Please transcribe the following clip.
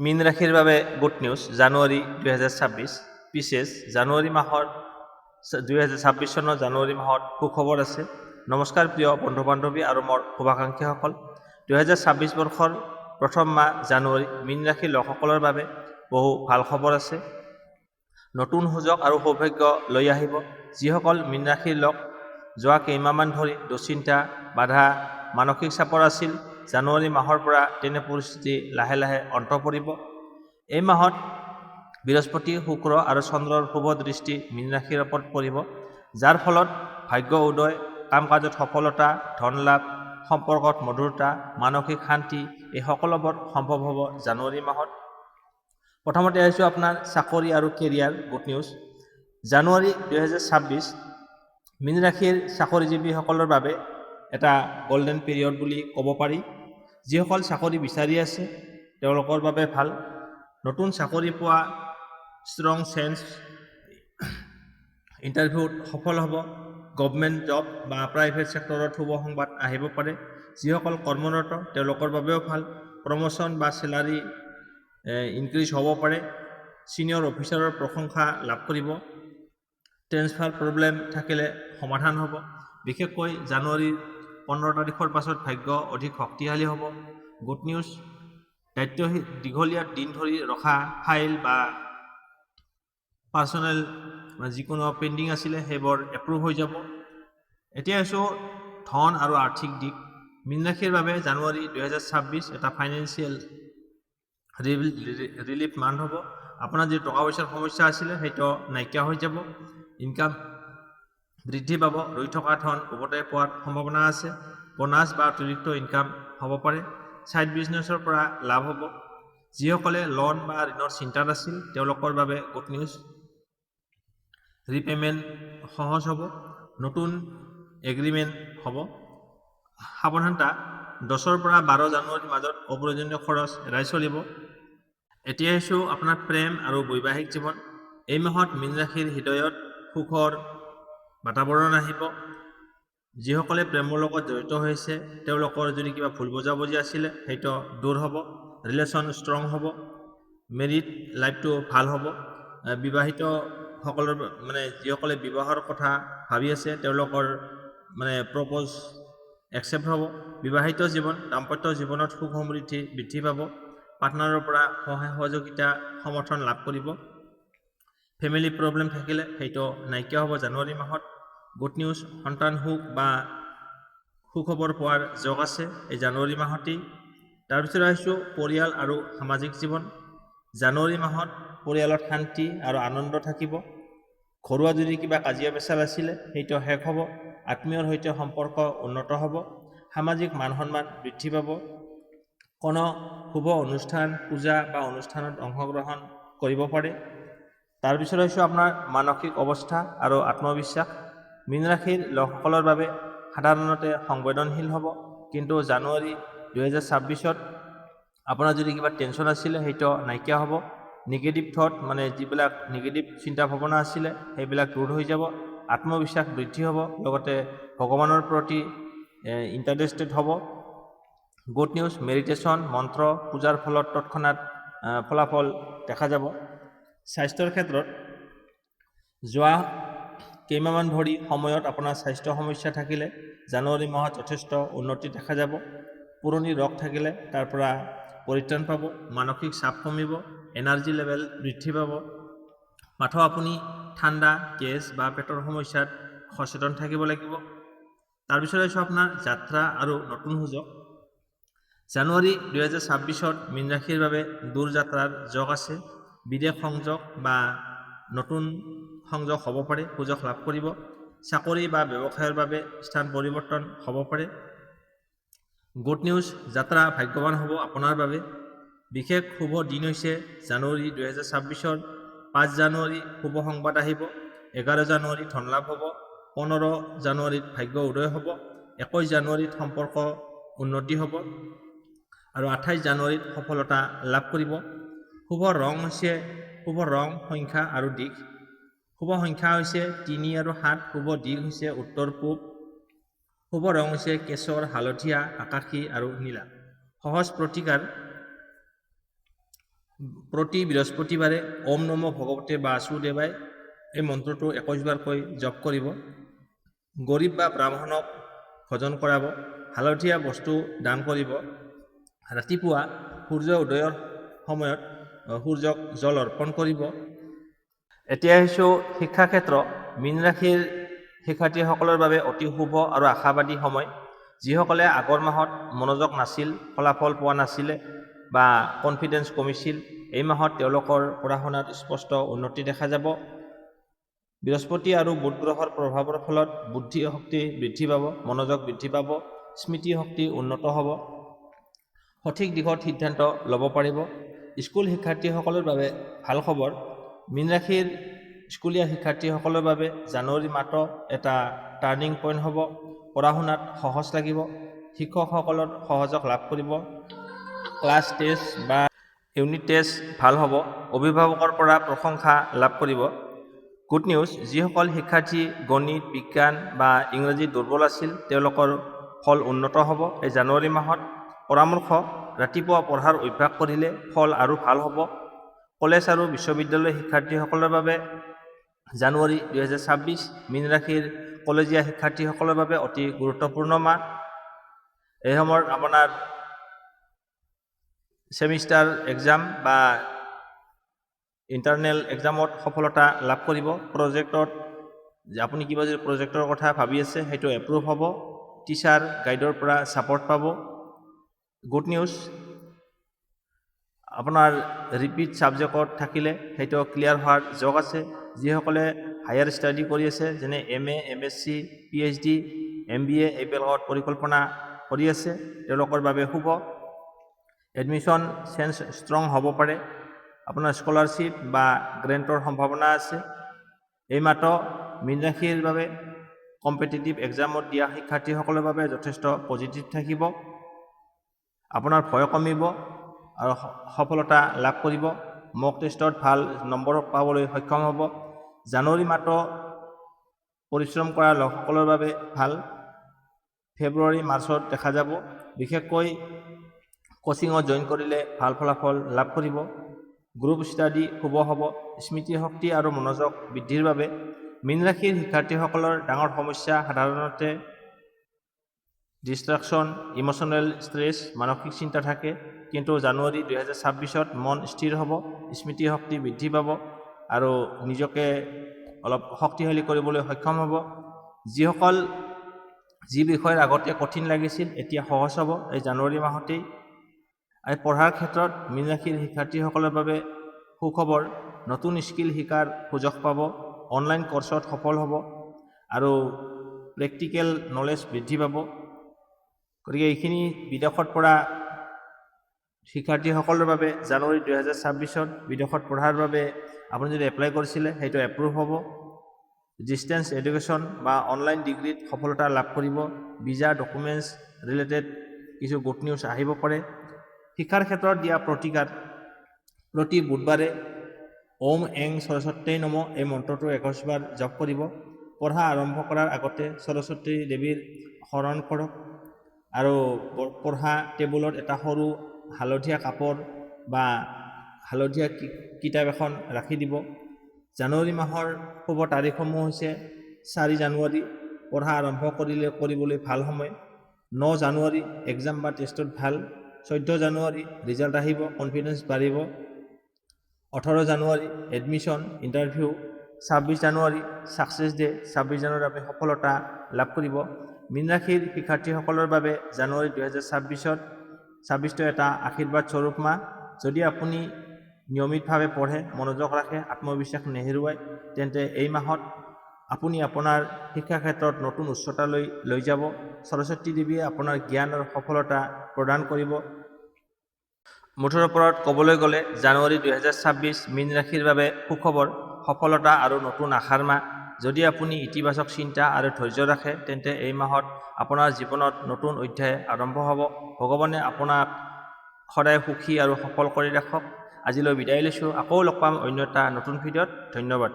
মীন ৰাশিৰ বাবে good news. জানুৱাৰী 2026 পিছেছ জানুৱাৰী মাহৰ 2026 চনৰ জানুৱাৰী মাহত সুখবৰ আছে। নমস্কাৰ প্ৰিয় বন্ধু বান্ধৱী আৰু মোৰ শুভাকাংক্ষীসকল। 2026 বৰ্ষৰ প্ৰথম মাহ জানুৱাৰী মীন ৰাশিৰ লোকসকলৰ বাবে বহু ভাল খবৰ আছে। নতুন সুযোগ আৰু সৌভাগ্য লৈ আহিব। যিসকল মীন ৰাশিৰ লোক যোৱা কেইমাহমান ধৰি দুশ্চিন্তা, বাধা, মানসিক চাপৰ আছিল, জানুৱাৰী মাহৰ পৰা তেনে পৰিস্থিতি লাহে লাহে অন্ত পৰিব। এই মাহত বৃহস্পতি, শুক্ৰ আৰু চন্দ্ৰৰ শুভ দৃষ্টি মীন ৰাশিৰ ওপৰত পৰিব, যাৰ ফলত ভাগ্য উদয়, কাম কাজত সফলতা, ধন লাভ, সম্পৰ্কত মধুৰতা, মানসিক শান্তি এই সকলোবোৰ সম্ভৱ হ'ব জানুৱাৰী মাহত। প্ৰথমতে আহিছোঁ আপোনাৰ চাকৰি আৰু কেৰিয়াৰ গুড নিউজ। জানুৱাৰী 2026 মীন ৰাশিৰ চাকৰিজীৱীসকলৰ বাবে এটা গল্ডেন পিৰিয়ড বুলি ক'ব পাৰি। যিসকল চাকৰি বিচাৰি আছে তেওঁলোকৰ বাবে ভাল। নতুন চাকৰি পোৱা, ষ্ট্ৰং চেঞ্চ, ইণ্টাৰভিউত সফল হ'ব। গভমেণ্ট জব বা প্ৰাইভেট ছেক্টৰত শুভ সংবাদ আহিব পাৰে। যিসকল কৰ্মৰত তেওঁলোকৰ বাবেও ভাল। প্ৰমোশ্যন বা চেলাৰী ইনক্ৰিজ হ'ব পাৰে। ছিনিয়ৰ অফিচাৰৰ প্ৰশংসা লাভ কৰিব। ট্ৰেন্সফাৰ প্ৰব্লেম থাকিলে সমাধান হ'ব। বিশেষকৈ জানুৱাৰীৰ 15 তাৰিখৰ পাছত ভাগ্য অধিক শক্তিশালী হ'ব। গুড নিউজ, দায়িত্ব দীঘলীয়া দিন ধৰি ৰখা ফাইল বা পাৰ্চনেল যিকোনো পেণ্ডিং আছিলে সেইবোৰ এপ্ৰুভ হৈ যাব। এতিয়া আছোঁ ধন আৰু আৰ্থিক দিশ। মীন ৰাশিৰ বাবে জানুৱাৰী 2026 এটা ফাইনেন্সিয়েল ৰিলিফ মান্থ হ'ব। আপোনাৰ যি টকা পইচাৰ সমস্যা আছিলে সেইটো নাইকিয়া হৈ যাব। ইনকাম বৃদ্ধি পাব। ৰৈ থকা ধন উভতাই পোৱাৰ সম্ভাৱনা আছে। বোনাছ বা অতিৰিক্ত ইনকাম হ'ব পাৰে। ছাইড বিজনেছৰ পৰা লাভ হ'ব। যিসকলে লোন বা ঋণৰ চিন্তাত আছিল তেওঁলোকৰ বাবে গুড নিউজ, ৰিপেমেণ্ট সহজ হ'ব। নতুন এগ্ৰিমেণ্ট হ'ব। সাৱধানতা, 10 পৰা 12 জানুৱাৰীৰ মাজত অপ্ৰয়োজনীয় খৰচ এৰাই চলিব। এতিয়া আহিছোঁ আপোনাৰ প্ৰেম আৰু বৈবাহিক জীৱন। এই মাহত মীন ৰাশিৰ হৃদয়ত সুখৰ বাতাবৰণ আহিব। যিসকলে প্ৰেমৰ লগত জড়িত হৈছে তেওঁলোকৰ যদি কিবা ভুল বুজাবুজি আছিলে সেইটো দূৰ হ'ব। ৰিলেশ্যন ষ্ট্ৰং হ'ব। মেৰিড লাইফটো ভাল হ'ব। বিবাহিতসকলৰ যিসকলে বিবাহৰ কথা ভাবি আছে তেওঁলোকৰ প্ৰপ'জ একচেপ্ট হ'ব। বিবাহিত জীৱন, দাম্পত্য জীৱনত সুখ সমৃদ্ধি বৃদ্ধি পাব। পাৰ্টনাৰৰ পৰা সহায় সহযোগিতা সমৰ্থন লাভ কৰিব। ফেমিলি প্ৰব্লেম থাকিলে সেইটো নাইকিয়া হ'ব জানুৱাৰী মাহত। গুড নিউজ, সন্তান সুখ বা সুখবৰ পোৱাৰ যোগ আছে এই জানুৱাৰী মাহতেই। তাৰপিছত আহিছোঁ পৰিয়াল আৰু সামাজিক জীৱন। জানুৱাৰী মাহত পৰিয়ালত শান্তি আৰু আনন্দ থাকিব। ঘৰুৱা যদি কিবা কাজিয়া পেচাল আছিলে সেইটো শেষ হ'ব। আত্মীয়ৰ সৈতে সম্পৰ্ক উন্নত হ'ব। সামাজিক মান সন্মান বৃদ্ধি পাব। কোনো শুভ অনুষ্ঠান, পূজা বা অনুষ্ঠানত অংশগ্ৰহণ কৰিব পাৰে। তাৰপিছত আহিছোঁ আপোনাৰ মানসিক অৱস্থা আৰু আত্মবিশ্বাস। মীন ৰাশিৰ লোকসকলৰ বাবে সাধাৰণতে সংবেদনশীল হ'ব, কিন্তু জানুৱাৰী 2026 আপোনাৰ যদি কিবা টেনশ্যন আছিলে সেইটো নাইকিয়া হ'ব। নিগেটিভ থট যিবিলাক নিগেটিভ চিন্তা ভাৱনা আছিলে সেইবিলাক দূৰ হৈ যাব। আত্মবিশ্বাস বৃদ্ধি হ'ব। লগতে ভগৱানৰ প্ৰতি ইণ্টাৰেষ্টেড হ'ব। গুড নিউজ, মেডিটেশ্যন, মন্ত্ৰ, পূজাৰ ফলত তৎক্ষণাত ফলাফল দেখা যাব। স্বাস্থ্যৰ ক্ষেত্ৰত যোৱা কেইমাহমান ধৰি সময়ত আপোনাৰ স্বাস্থ্য সমস্যা থাকিলে জানুৱাৰী মাহত যথেষ্ট উন্নতি দেখা যাব। পুৰণি ৰোগ থাকিলে তাৰ পৰা পৰিত্ৰাণ পাব। মানসিক চাপ কমিব। এনাৰ্জি লেভেল বৃদ্ধি পাব। মাথো আপুনি ঠাণ্ডা, গেছ বা পেটৰ সমস্যাত সচেতন থাকিব লাগিব। তাৰপিছত আহিছোঁ আপোনাৰ যাত্ৰা আৰু নতুন সুযোগ। জানুৱাৰী 2026 মীন ৰাশিৰ বাবে দূৰ যাত্ৰাৰ যোগ আছে। বিদেশ সংযোগ বা নতুন সংযোগ হ'ব পাৰে। সুযোগ লাভ কৰিব। চাকৰি বা ব্যৱসায়ৰ বাবে স্থান পৰিৱৰ্তন হ'ব পাৰে। গুড নিউজ, যাত্ৰা ভাগ্যৱান হ'ব আপোনাৰ বাবে। বিশেষ শুভ দিন হৈছে জানুৱাৰী 2026 5 জানুৱাৰী শুভ সংবাদ আহিব। 11 জানুৱাৰী ধন লাভ হ'ব। 15 জানুৱাৰীত ভাগ্য উদয় হ'ব। 21 জানুৱাৰীত সম্পৰ্ক উন্নতি হ'ব আৰু 28 জানুৱাৰীত সফলতা লাভ কৰিব। শুভ ৰং সংখ্যা আৰু দিশ। শুভ সংখ্যা হৈছে 3 আৰু 7। শুভ দিশ হৈছে উত্তৰ পূব। শুভ ৰং হৈছে কেশৰ, হালধীয়া, আকাশী আৰু নীলা। সহজ প্ৰতিকাৰ প্ৰতি বৃহস্পতিবাৰে ওম নম ভগৱতে বাসুদেৱাই এই মন্ত্ৰটো 21 বাৰকৈ জপ কৰিব। গৰীব বা ব্ৰাহ্মণক ভোজন কৰাব। হালধীয়া বস্তু দান কৰিব। ৰাতিপুৱা সূৰ্য উদয়ৰ সময়ত সূৰ্যক জল অৰ্পণ কৰিব। এতিয়া আহিছোঁ শিক্ষা ক্ষেত্ৰ। মীন ৰাশিৰ শিক্ষাৰ্থীসকলৰ বাবে অতি শুভ আৰু আশাবাদী সময়। যিসকলে আগৰ মাহত মনোযোগ নাছিল, ফলাফল পোৱা নাছিলে বা কনফিডেন্স কমিছিল, এই মাহত তেওঁলোকৰ পঢ়া শুনাত স্পষ্ট উন্নতি দেখা যাব। বৃহস্পতি আৰু বুধ গ্ৰহৰ প্ৰভাৱৰ ফলত বুদ্ধি শক্তি বৃদ্ধি পাব, মনোযোগ বৃদ্ধি পাব, স্মৃতি শক্তি উন্নত হ'ব, সঠিক দিশত সিদ্ধান্ত ল'ব পাৰিব। স্কুল শিক্ষাৰ্থীসকলৰ বাবে ভাল খবৰ। মীন ৰাশিৰ স্কুলীয়া শিক্ষাৰ্থীসকলৰ বাবে জানুৱাৰী মাহটো এটা টাৰ্ণিং পইণ্ট হ'ব। পঢ়া শুনাত সহজ লাগিব, শিক্ষকসকলৰ সহযোগ লাভ কৰিব, ক্লাছ টেষ্ট বা ইউনিট টেষ্ট ভাল হ'ব, অভিভাৱকৰ পৰা প্ৰশংসা লাভ কৰিব। গুড নিউজ, যিসকল শিক্ষাৰ্থী গণিত, বিজ্ঞান বা ইংৰাজীত দুৰ্বল আছিল, তেওঁলোকৰ ফল উন্নত হ'ব। এই জানুৱাৰী মাহত পৰামৰ্শ: ৰাতিপুৱা পঢ়াৰ অভ্যাস কৰিলে ফল আৰু ভাল হ'ব। কলেজ আৰু বিশ্ববিদ্যালয়ৰ শিক্ষাৰ্থীসকলৰ বাবে জানুৱাৰী 2026 মীন ৰাশিৰ কলেজীয়া শিক্ষাৰ্থীসকলৰ বাবে অতি গুৰুত্বপূৰ্ণ মাহ। এই সময়ত আপোনাৰ ছেমিষ্টাৰ এক্সাম বা ইণ্টাৰনেল এক্সামত সফলতা লাভ কৰিব। প্ৰজেক্টত আপুনি কিবা যদি প্ৰজেক্টৰ কথা ভাবি আছে, সেইটো এপ্ৰুভ হ'ব। টিচাৰ গাইডৰ পৰা ছাপৰ্ট পাব। গুড নিউজ, আপোনাৰ ৰিপিট ছাবজেক্টত থাকিলে সেইটো ক্লিয়াৰ হোৱাৰ যোগ আছে। যিসকলে হায়াৰ ষ্টাডি কৰি আছে, যেনে MA, MSc, PhD, MBA এইবিলাকত পৰিকল্পনা কৰি আছে, তেওঁলোকৰ বাবে শুভ। এডমিশ্যন চেঞ্জ ষ্ট্ৰং হ'ব পাৰে। আপোনাৰ স্কলাৰশ্বিপ বা গ্ৰেণ্টৰ সম্ভাৱনা আছে। এই মাহটো মীন ৰাশিৰ বাবে কম্পিটিটিভ এক্সামত দিয়া শিক্ষাৰ্থীসকলৰ বাবে যথেষ্ট পজিটিভ থাকিব। আপোনাৰ ভয় কমিব আৰু সফলতা লাভ কৰিব। মক টেষ্টত ভাল নম্বৰ পাবলৈ সক্ষম হ'ব। জানুৱাৰী মাহটো পৰিশ্ৰম কৰা লোকসকলৰ বাবে ভাল। ফেব্ৰুৱাৰী মাৰ্চত দেখা যাব। বিশেষকৈ কোচিঙত জইন কৰিলে ভাল ফলাফল লাভ কৰিব। গ্ৰুপ ষ্টাডি শুভ হ'ব। স্মৃতিশক্তি আৰু মনোযোগ বৃদ্ধিৰ বাবে মীন ৰাশিৰ শিক্ষাৰ্থীসকলৰ ডাঙৰ সমস্যা সাধাৰণতে ডিষ্ট্ৰাকশ্যন, ইম'চনেল ষ্ট্ৰেছ, মানসিক চিন্তা থাকে। কিন্তু জানুৱাৰী 2026ত মন স্থিৰ হ'ব, স্মৃতিশক্তি বৃদ্ধি পাব আৰু নিজকে অলপ শক্তিশালী কৰিবলৈ সক্ষম হ'ব। যি বিষয়ৰ আগতে কঠিন লাগিছিল, এতিয়া সহজ হ'ব এই জানুৱাৰী মাহতেই। আৰু পঢ়াৰ ক্ষেত্ৰত মীন ৰাশিৰ শিক্ষাৰ্থীসকলৰ বাবে সুখবৰ, নতুন স্কিল শিকাৰ সুযোগ পাব, অনলাইন কৰ্চত সফল হ'ব আৰু প্ৰেক্টিকেল নলেজ বৃদ্ধি পাব। গতিকে এইখিনি বিদেশত পঢ়া শিক্ষাৰ্থীসকলৰ বাবে জানুৱাৰী 2026ত বিদেশত পঢ়াৰ বাবে আপুনি যদি এপ্লাই কৰিছিলে, সেইটো এপ্ৰুভ হ'ব। ডিষ্টেঞ্চ এডুকেশ্যন বা অনলাইন ডিগ্ৰীত সফলতা লাভ কৰিব। ভিজা ডকুমেণ্টছ ৰিলেটেড কিছু গুড নিউজ আহিব পাৰে। শিক্ষাৰ ক্ষেত্ৰত দিয়া প্ৰতিকাৰ: প্ৰতি বুধবাৰে ওম এং সৰস্বতী নম এই মন্ত্ৰটো 21 বাৰ জপ কৰিব। পঢ়া আৰম্ভ কৰাৰ আগতে সৰস্বতী দেৱীৰ শৰণ কৰক আৰু পঢ়া টেবুলত এটা সৰু হালধীয়া কাপোৰ বা হালধীয়া কিতাপ এখন ৰাখি দিব। জানুৱাৰী মাহৰ শুভ তাৰিখসমূহ হৈছে 4 জানুৱাৰী পঢ়া আৰম্ভ কৰিবলৈ ভাল সময়, 9 জানুৱাৰী এক্সাম বা টেষ্টত ভাল, 14 জানুৱাৰী ৰিজাল্ট আহিব, কনফিডেন্স বাঢ়িব, 18 জানুৱাৰী এডমিশ্যন ইণ্টাৰভিউ, 26 জানুৱাৰী ছাকচেছ ডে, 26 জানুৱাৰী আপুনি সফলতা লাভ কৰিব। মীন ৰাশিৰ শিক্ষাৰ্থীসকলৰ বাবে জানুৱাৰী 2026টো এটা আশীৰ্বাদ স্বৰূপ মাহ। যদি আপুনি নিয়মিতভাৱে পঢ়ে, মনোযোগ ৰাখে, আত্মবিশ্বাস নেহেৰুৱায়, তেন্তে এই মাহত আপুনি আপোনাৰ শিক্ষা ক্ষেত্ৰত নতুন উচ্চতালৈ লৈ যাব। সৰস্বতী দেৱীয়ে আপোনাৰ জ্ঞান আৰু সফলতা প্ৰদান কৰিব। মুঠৰ ওপৰত ক'বলৈ গ'লে জানুৱাৰী 2026 মীন ৰাশিৰ বাবে সুখবৰ, সফলতা আৰু নতুন আশাৰ মাহ। যদি আপুনি ইতিবাচক চিন্তা আৰু ধৈৰ্য ৰাখে, তেন্তে এই মাহত আপোনাৰ জীৱনত নতুন অধ্যায় আৰম্ভ হ'ব। ভগৱানে আপোনাক সদায় সুখী আৰু সফল কৰি ৰাখক। আজিলৈ বিদায় লৈছোঁ। আকৌ লগ পাম অন্য এটা নতুন ভিডিঅ'ত। ধন্যবাদ।